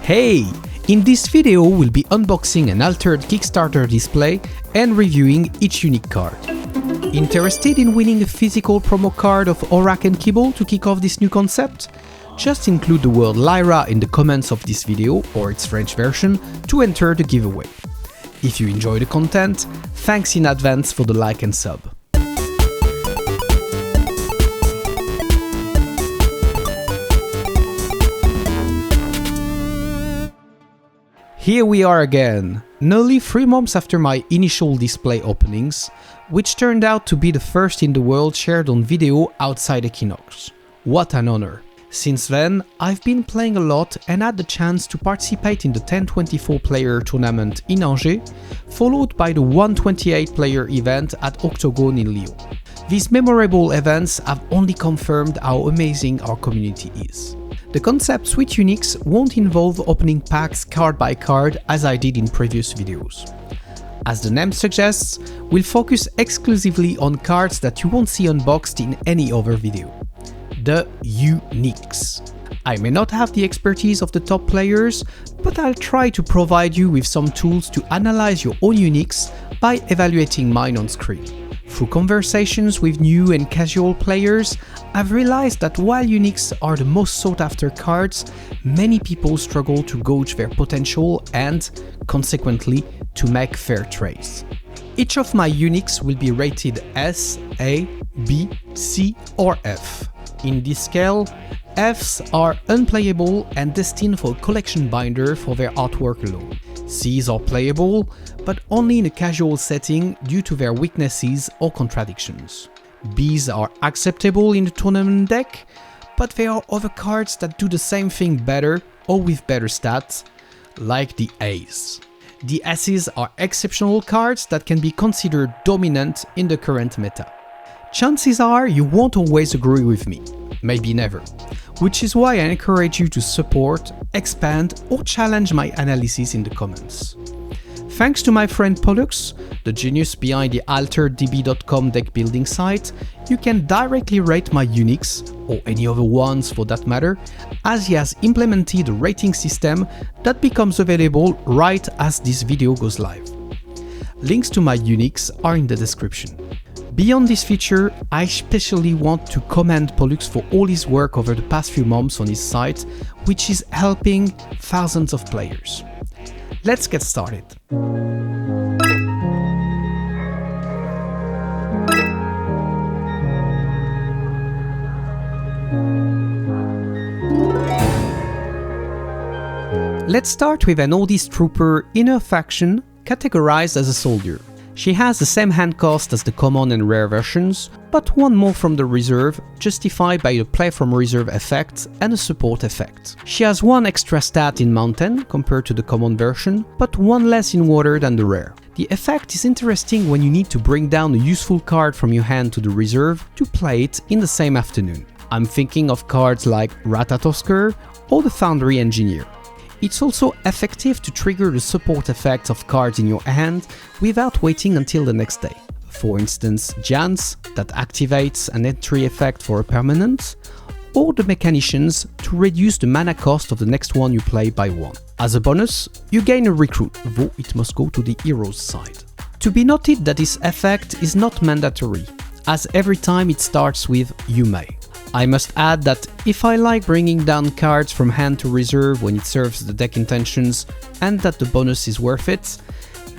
Hey! In this video we'll be unboxing an Altered Kickstarter display and reviewing each unique card. Interested in winning a physical promo card of Auraq Kibble to kick off this new concept? Just include the word Lyra in the comments of this video or its French version to enter the giveaway. If you enjoy the content, thanks in advance for the like and sub. Here we are again, nearly 3 months after my initial display openings, which turned out to be the first in the world shared on video outside Equinox. What an honor! Since then, I've been playing a lot and had the chance to participate in the 1024 player tournament in Angers, followed by the 128 player event at Octogone in Lyon. These memorable events have only confirmed how amazing our community is. The concept Sweet Uniques won't involve opening packs card by card as I did in previous videos. As the name suggests, we'll focus exclusively on cards that you won't see unboxed in any other video. The Uniques. I may not have the expertise of the top players, but I'll try to provide you with some tools to analyze your own Uniques by evaluating mine on screen. Through conversations with new and casual players, I've realized that while Uniques are the most sought after cards, many people struggle to gauge their potential and, consequently, to make fair trades. Each of my Uniques will be rated S, A, B, C or F. In this scale, Fs are unplayable and destined for a collection binder for their artwork alone. Cs are playable, but only in a casual setting due to their weaknesses or contradictions. Bs are acceptable in the tournament deck, but there are other cards that do the same thing better or with better stats, like the As. The S's are exceptional cards that can be considered dominant in the current meta. Chances are you won't always agree with me, maybe never, which is why I encourage you to support, expand or challenge my analysis in the comments. Thanks to my friend Pollux, the genius behind the AlteredDB.com deck building site, you can directly rate my Uniques, or any other ones for that matter, as he has implemented a rating system that becomes available right as this video goes live. Links to my Uniques are in the description. Beyond this feature, I especially want to commend Pollux for all his work over the past few months on his site, which is helping thousands of players. Let's get started. Let's start with an Ordis Trooper inner faction categorized as a soldier. She has the same hand cost as the common and rare versions, but one more from the reserve, justified by the play from reserve effect and a support effect. She has one extra stat in mountain compared to the common version, but one less in water than the rare. The effect is interesting when you need to bring down a useful card from your hand to the reserve to play it in the same afternoon. I'm thinking of cards like Ratatosker or the Foundry Engineer. It's also effective to trigger the support effect of cards in your hand without waiting until the next day. For instance, Jans, that activates an entry effect for a permanent, or the Mechanicians to reduce the mana cost of the next one you play by 1. As a bonus, you gain a recruit, though it must go to the hero's side. To be noted that this effect is not mandatory, as every time it starts with "you may". I must add that if I like bringing down cards from hand to reserve when it serves the deck intentions and that the bonus is worth it,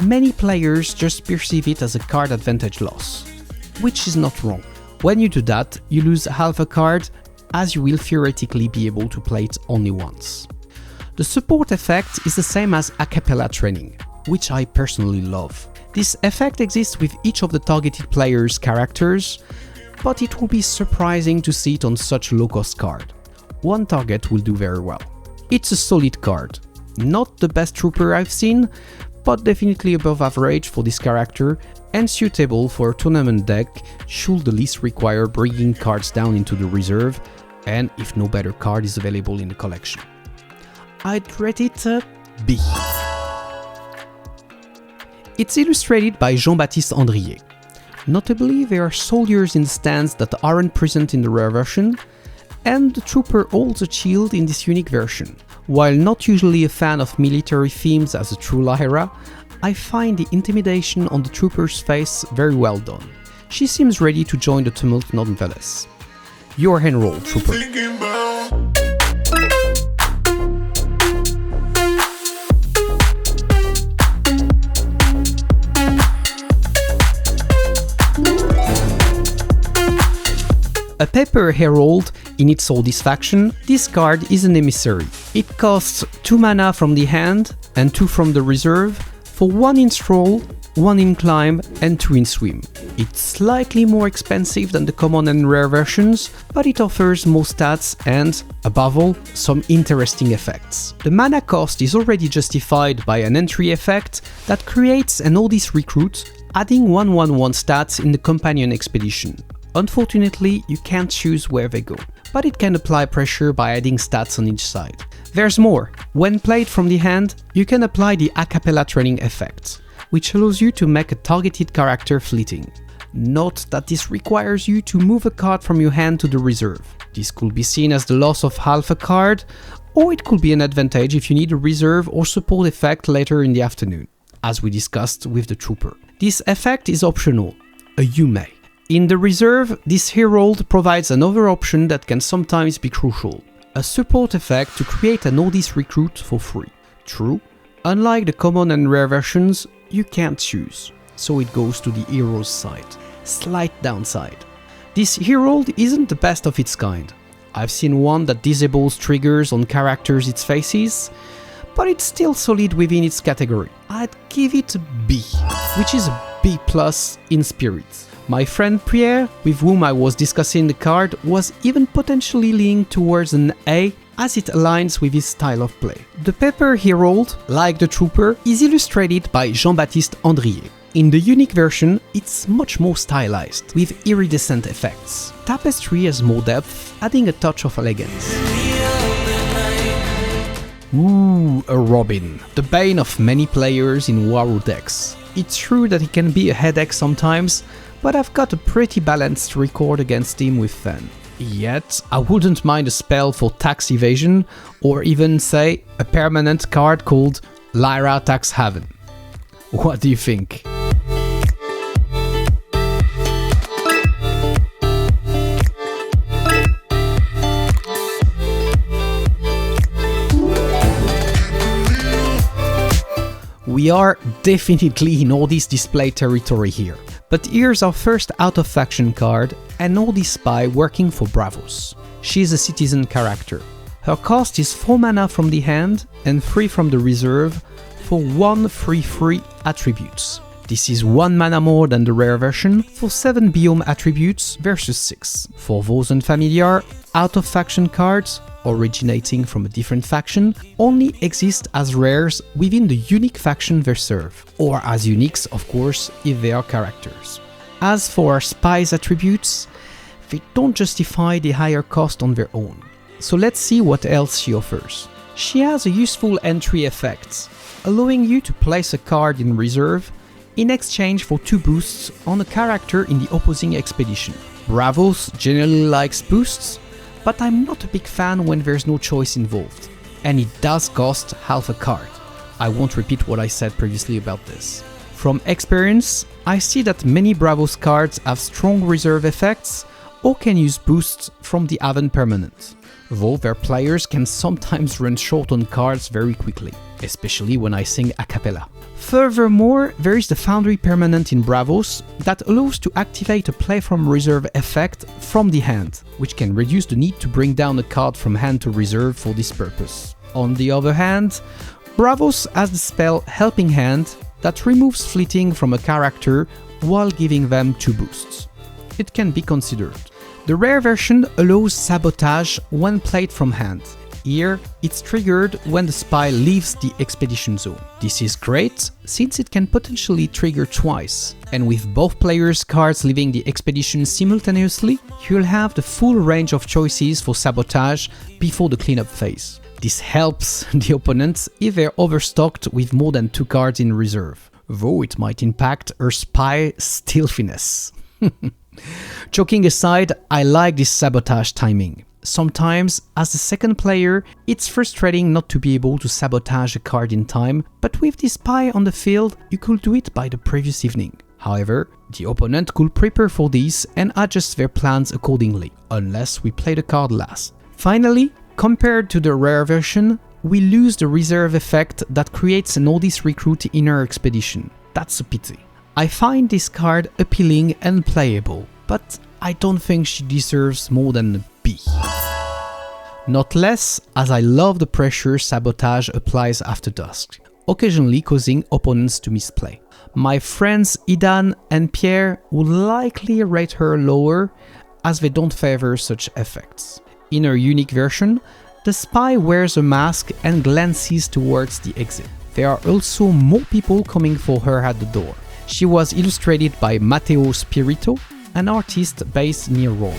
many players just perceive it as a card advantage loss, which is not wrong. When you do that, you lose half a card, as you will theoretically be able to play it only once. The support effect is the same as a cappella training, which I personally love. This effect exists with each of the targeted players' characters, but it will be surprising to see it on such a low-cost card. One target will do very well. It's a solid card. Not the best trooper I've seen, but definitely above average for this character and suitable for a tournament deck should the list require bringing cards down into the reserve and if no better card is available in the collection. I'd rate it a B. It's illustrated by Jean-Baptiste Andrier. Notably, there are soldiers in the stands that aren't present in the rare version, and the trooper holds a shield in this unique version. While not usually a fan of military themes as a true Lyra, I find the intimidation on the trooper's face very well done. She seems ready to join the tumult nonetheless. Your Herald, Trooper. A Paper Herald in its Ordis faction, this card is an emissary. It costs 2 mana from the hand and 2 from the reserve for 1 in Stroll, 1 in Climb and 2 in Swim. It's slightly more expensive than the common and rare versions, but it offers more stats and, above all, some interesting effects. The mana cost is already justified by an entry effect that creates an Ordis recruit, adding 1/1/1 stats in the companion expedition. Unfortunately, you can't choose where they go, but it can apply pressure by adding stats on each side. There's more. When played from the hand, you can apply the a cappella training effect, which allows you to make a targeted character fleeting. Note that this requires you to move a card from your hand to the reserve. This could be seen as the loss of half a card, or it could be an advantage if you need a reserve or support effect later in the afternoon, as we discussed with the Trooper. This effect is optional, a you may. In the reserve, this Herald provides another option that can sometimes be crucial, a support effect to create an Ordis recruit for free. True, unlike the common and rare versions, you can't choose, so it goes to the hero's side. Slight downside. This Herald isn't the best of its kind. I've seen one that disables triggers on characters it faces, but it's still solid within its category. I'd give it a B, which is a B+ in spirit. My friend Pierre, with whom I was discussing the card, was even potentially leaning towards an A as it aligns with his style of play. The Paper Herald, like the Trooper, is illustrated by Jean-Baptiste Andrier. In the unique version, it's much more stylized, with iridescent effects. Tapestry has more depth, adding a touch of elegance. Ooh, a Robin, the bane of many players in Waro decks. It's true that it can be a headache sometimes, but I've got a pretty balanced record against him with Fen. Yet, I wouldn't mind a spell for tax evasion, or even, say, a permanent card called Lyra Tax Haven. What do you think? We are definitely in Ordis display territory here. But here's our first out-of-faction card, an Ordis Spy working for Bravos. She's a citizen character. Her cost is 4 mana from the hand and 3 from the reserve for 1 free attributes. This is 1 mana more than the rare version for 7 biome attributes versus 6. For those unfamiliar, out-of-faction cards, originating from a different faction, only exist as rares within the unique faction they serve, or as uniques, of course, if they are characters. As for our spy's attributes, they don't justify the higher cost on their own. So let's see what else she offers. She has a useful entry effect, allowing you to place a card in reserve in exchange for 2 boosts on a character in the opposing expedition. Bravos generally likes boosts, but I'm not a big fan when there's no choice involved, and it does cost half a card. I won't repeat what I said previously about this. From experience, I see that many Bravos cards have strong reserve effects or can use boosts from the Haven permanent, though their players can sometimes run short on cards very quickly, especially when I sing a cappella. Furthermore, there is the Foundry permanent in Bravos that allows to activate a play from reserve effect from the hand, which can reduce the need to bring down a card from hand to reserve for this purpose. On the other hand, Bravos has the spell Helping Hand that removes fleeting from a character while giving them 2 boosts. It can be considered. The rare version allows Sabotage when played from hand. Here, it's triggered when the spy leaves the expedition zone. This is great, since it can potentially trigger twice, and with both players' cards leaving the expedition simultaneously, you'll have the full range of choices for Sabotage before the cleanup phase. This helps the opponents if they're overstocked with more than 2 cards in reserve, though it might impact her spy stealthiness. Joking aside, I like this Sabotage timing. Sometimes, as a second player, it's frustrating not to be able to sabotage a card in time, but with this spy on the field, you could do it by the previous evening. However, the opponent could prepare for this and adjust their plans accordingly, unless we play the card last. Finally, compared to the rare version, we lose the reserve effect that creates an Ordis recruit in our expedition. That's a pity. I find this card appealing and playable, but I don't think she deserves more than a B. Not less, as I love the pressure sabotage applies after dusk, occasionally causing opponents to misplay. My friends Idan and Pierre would likely rate her lower, as they don't favor such effects. In her unique version, the spy wears a mask and glances towards the exit. There are also more people coming for her at the door. She was illustrated by Matteo Spirito, an artist based near Rome.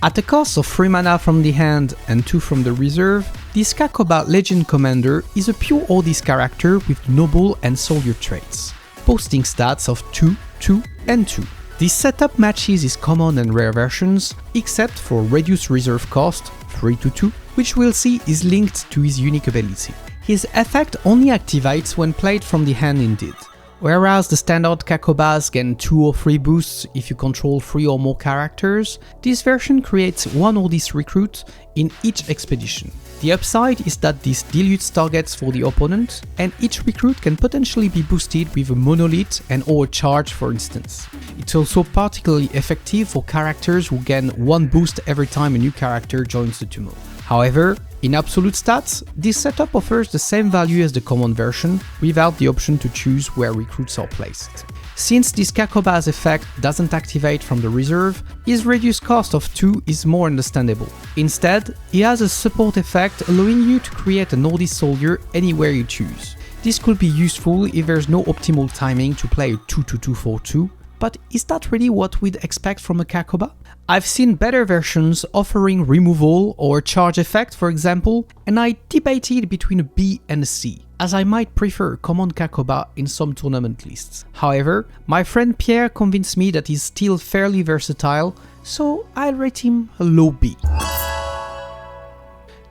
At a cost of 3 mana from the hand and 2 from the reserve, this Kakoba Legend Commander is a pure Ordis character with noble and soldier traits, boasting stats of 2, 2 and 2. This setup matches his common and rare versions, except for reduced reserve cost, 3 to 2, which we'll see is linked to his unique ability. His effect only activates when played from the hand indeed. Whereas the standard Kakobas gain 2 or 3 boosts if you control 3 or more characters, this version creates 1 Ordis recruit in each expedition. The upside is that this dilutes targets for the opponent, and each recruit can potentially be boosted with a Monolith and or a charge for instance. It's also particularly effective for characters who gain 1 boost every time a new character joins the tumult. However, in absolute stats, this setup offers the same value as the common version, without the option to choose where recruits are placed. Since this Kakoba's effect doesn't activate from the reserve, his reduced cost of 2 is more understandable. Instead, he has a support effect allowing you to create an Ordis soldier anywhere you choose. This could be useful if there's no optimal timing to play a 2-2-2-4-2, but is that really what we'd expect from a Kakoba? I've seen better versions offering removal or a charge effect, for example, and I debated between a B and a C, as I might prefer a common Kakoba in some tournament lists. However, my friend Pierre convinced me that he's still fairly versatile, so I'll rate him a low B.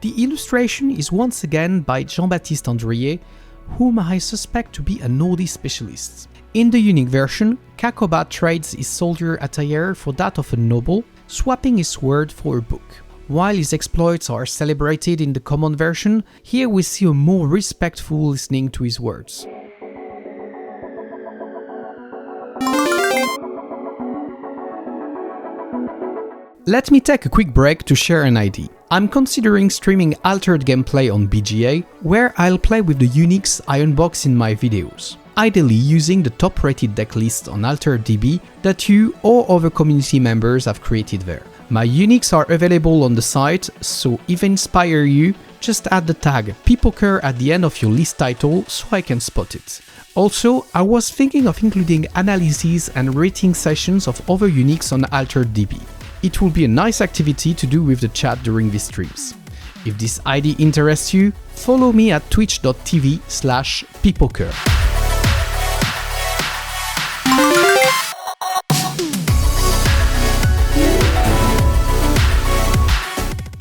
The illustration is once again by Jean-Baptiste Andrier, whom I suspect to be an Ordis specialist. In the unique version, Kakoba trades his soldier attire for that of a noble, swapping his sword for a book. While his exploits are celebrated in the common version, here we see a more respectful listening to his words. Let me take a quick break to share an idea. I'm considering streaming altered gameplay on BGA, where I'll play with the Unix Ironbox in my videos, ideally using the top-rated deck list on Altered DB that you or other community members have created there. My Unix are available on the site, so if they inspire you, just add the tag PPoker at the end of your list title so I can spot it. Also, I was thinking of including analyses and rating sessions of other Unix on Altered DB. It will be a nice activity to do with the chat during these streams. If this idea interests you, follow me at twitch.tv/ppoker.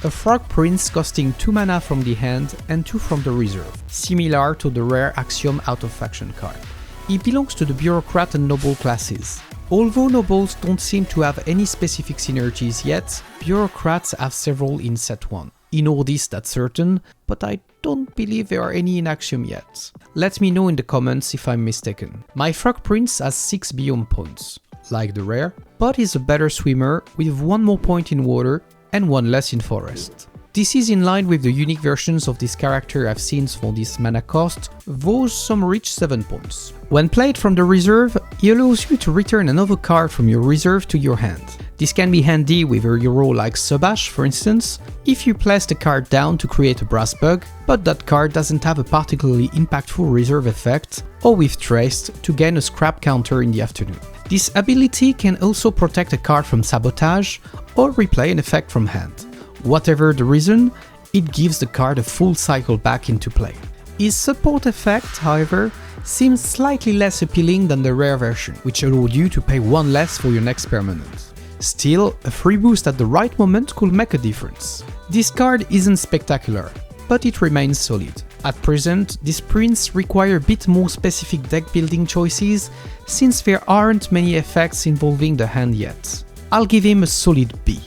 A Frog Prince costing 2 mana from the hand and 2 from the reserve, similar to the rare Axiom out of faction card. He belongs to the Bureaucrat and Noble classes. Although Nobles don't seem to have any specific synergies yet, Bureaucrats have several in set 1. In Ordis that's certain, but I don't believe there are any in Axiom yet. Let me know in the comments if I'm mistaken. My Frog Prince has 6 biome points, like the rare, but is a better swimmer with 1 more point in water and 1 less in forest. This is in line with the unique versions of this character I've seen for this mana cost, though some reach 7 points. When played from the reserve, he allows you to return another card from your reserve to your hand. This can be handy with a hero like Subhash, for instance, if you place the card down to create a brass bug, but that card doesn't have a particularly impactful reserve effect, or with Traced to gain a scrap counter in the afternoon. This ability can also protect a card from sabotage, or replay an effect from hand. Whatever the reason, it gives the card a full cycle back into play. His support effect, however, seems slightly less appealing than the rare version, which allowed you to pay 1 less for your next permanent. Still, a free boost at the right moment could make a difference. This card isn't spectacular, but it remains solid. At present, these prints require a bit more specific deck building choices, since there aren't many effects involving the hand yet. I'll give him a solid B.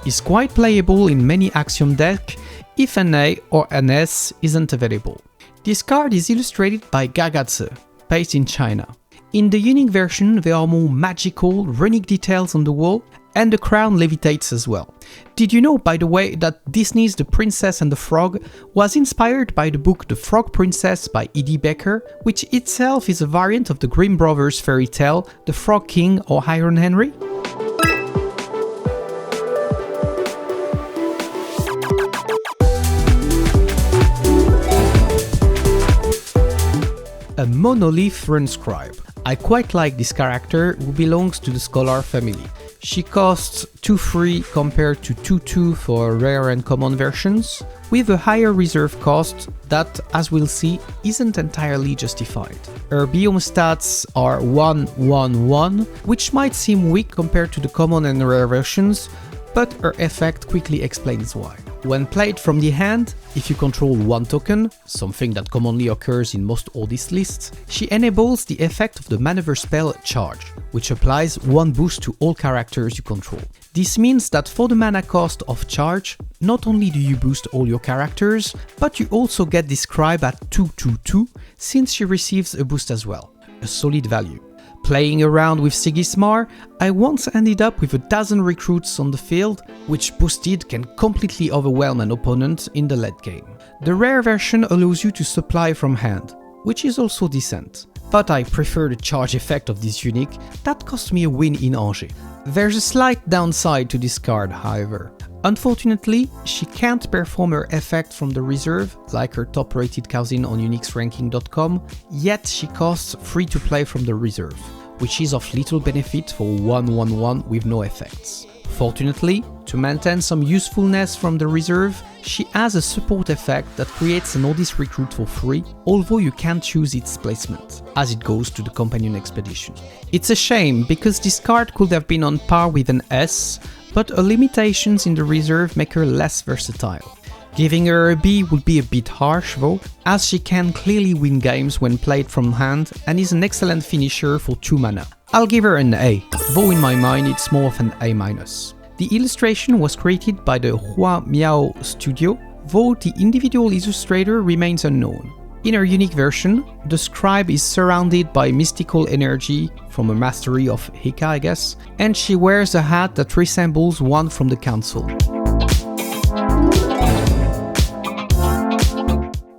He's quite playable in many Axiom decks if an A or an S isn't available. This card is illustrated by Gagatze, based in China. In the unique version, there are more magical, runic details on the wall, and the crown levitates as well. Did you know, by the way, that Disney's The Princess and the Frog was inspired by the book The Frog Princess by E.D. Becker, which itself is a variant of the Grimm Brothers fairy tale The Frog King or Iron Henry? A Monolith Rune-Scribe. I quite like this character, who belongs to the Scholar family. She costs 2-3 compared to 2-2 for rare and common versions, with a higher reserve cost that, as we'll see, isn't entirely justified. Her biome stats are 1-1-1, which might seem weak compared to the common and rare versions, but her effect quickly explains why. When played from the hand, if you control one token, something that commonly occurs in most Ordis lists, she enables the effect of the maneuver spell Charge, which applies one boost to all characters you control. This means that for the mana cost of Charge, not only do you boost all your characters, but you also get this scribe at 2/2/2, since she receives a boost as well. A solid value. Playing around with Sigismar, I once ended up with 1,000 recruits on the field, which boosted can completely overwhelm an opponent in the late game. The rare version allows you to supply from hand, which is also decent, but I prefer the charge effect of this unique that cost me a win in Angers. There's a slight downside to this card, however. Unfortunately, she can't perform her effect from the reserve, like her top-rated cousin on unixranking.com, yet she costs 3 to play from the reserve, which is of little benefit for 1-1-1 with no effects. Fortunately, to maintain some usefulness from the reserve, she has a support effect that creates an Ordis recruit for free, although you can't choose its placement, as it goes to the companion expedition. It's a shame, because this card could have been on par with an S, but her limitations in the reserve make her less versatile. Giving her a B would be a bit harsh though, as she can clearly win games when played from hand and is an excellent finisher for 2 mana. I'll give her an A, though in my mind it's more of an A-. The illustration was created by the Hua Miao studio, though the individual illustrator remains unknown. In her unique version, the scribe is surrounded by mystical energy from a mastery of Hika, I guess, and she wears a hat that resembles one from the council.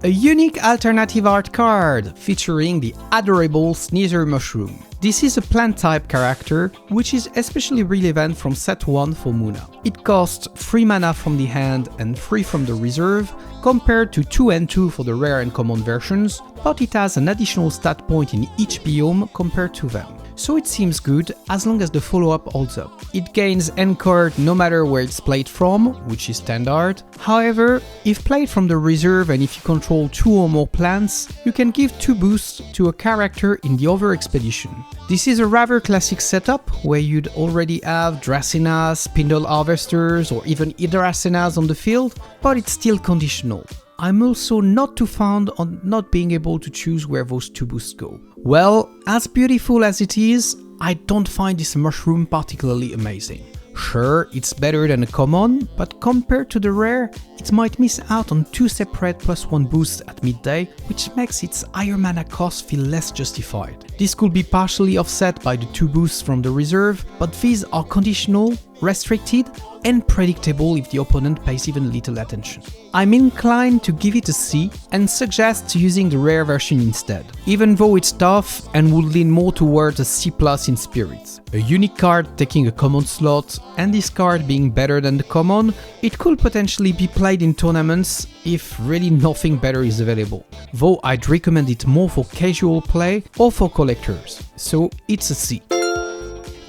A unique alternative art card featuring the adorable Sneezer Mushroom. This is a plant type character, which is especially relevant from set 1 for Muna. It costs 3 mana from the hand and 3 from the reserve, compared to 2 and 2 for the rare and common versions, but it has an additional stat point in each biome compared to them. So it seems good as long as the follow-up holds up. It gains N-card no matter where it's played from, which is standard. However, if played from the reserve and if you control 2 or more plants, you can give 2 boosts to a character in the other expedition. This is a rather classic setup where you'd already have Dracenas, Spindle Harvesters or even Hydracenas on the field, but it's still conditional. I'm also not too fond on not being able to choose where those 2 boosts go. Well, as beautiful as it is, I don't find this mushroom particularly amazing. Sure, it's better than a common, but compared to the rare, it might miss out on 2 separate +1 boosts at midday, which makes its higher mana cost feel less justified. This could be partially offset by the 2 boosts from the reserve, but these are conditional, restricted, and predictable if the opponent pays even little attention. I'm inclined to give it a C and suggest using the rare version instead, even though it's tough and would lean more towards a C+ in spirit. A unique card taking a common slot, and this card being better than the common, it could potentially be played in tournaments if really nothing better is available, though I'd recommend it more for casual play or for collectors, so it's a C.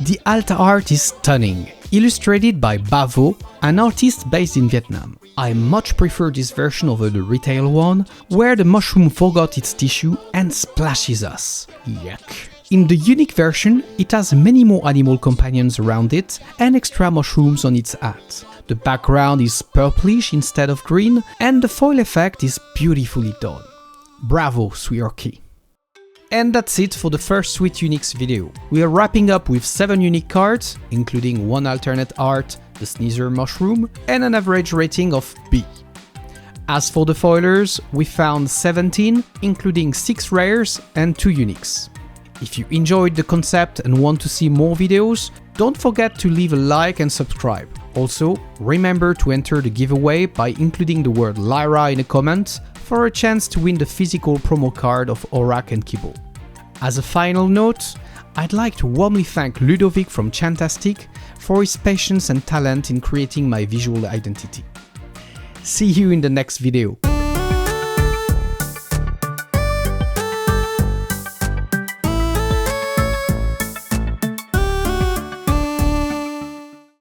The alt art is stunning. Illustrated by Bavo, an artist based in Vietnam. I much prefer this version over the retail one, where the mushroom forgot its tissue and splashes us. Yuck. In the unique version, it has many more animal companions around it and extra mushrooms on its hat. The background is purplish instead of green, and the foil effect is beautifully done. Bravo, Sweeorky! And that's it for the first Sweet Uniques video. We are wrapping up with 7 unique cards, including 1 alternate art, the Sneezer Mushroom, and an average rating of B. As for the foilers, we found 17, including 6 rares and 2 uniques. If you enjoyed the concept and want to see more videos, don't forget to leave a like and subscribe. Also, remember to enter the giveaway by including the word Lyra in a comment for a chance to win the physical promo card of Auraq Kibble. As a final note, I'd like to warmly thank Ludovic from Chantastic for his patience and talent in creating my visual identity. See you in the next video.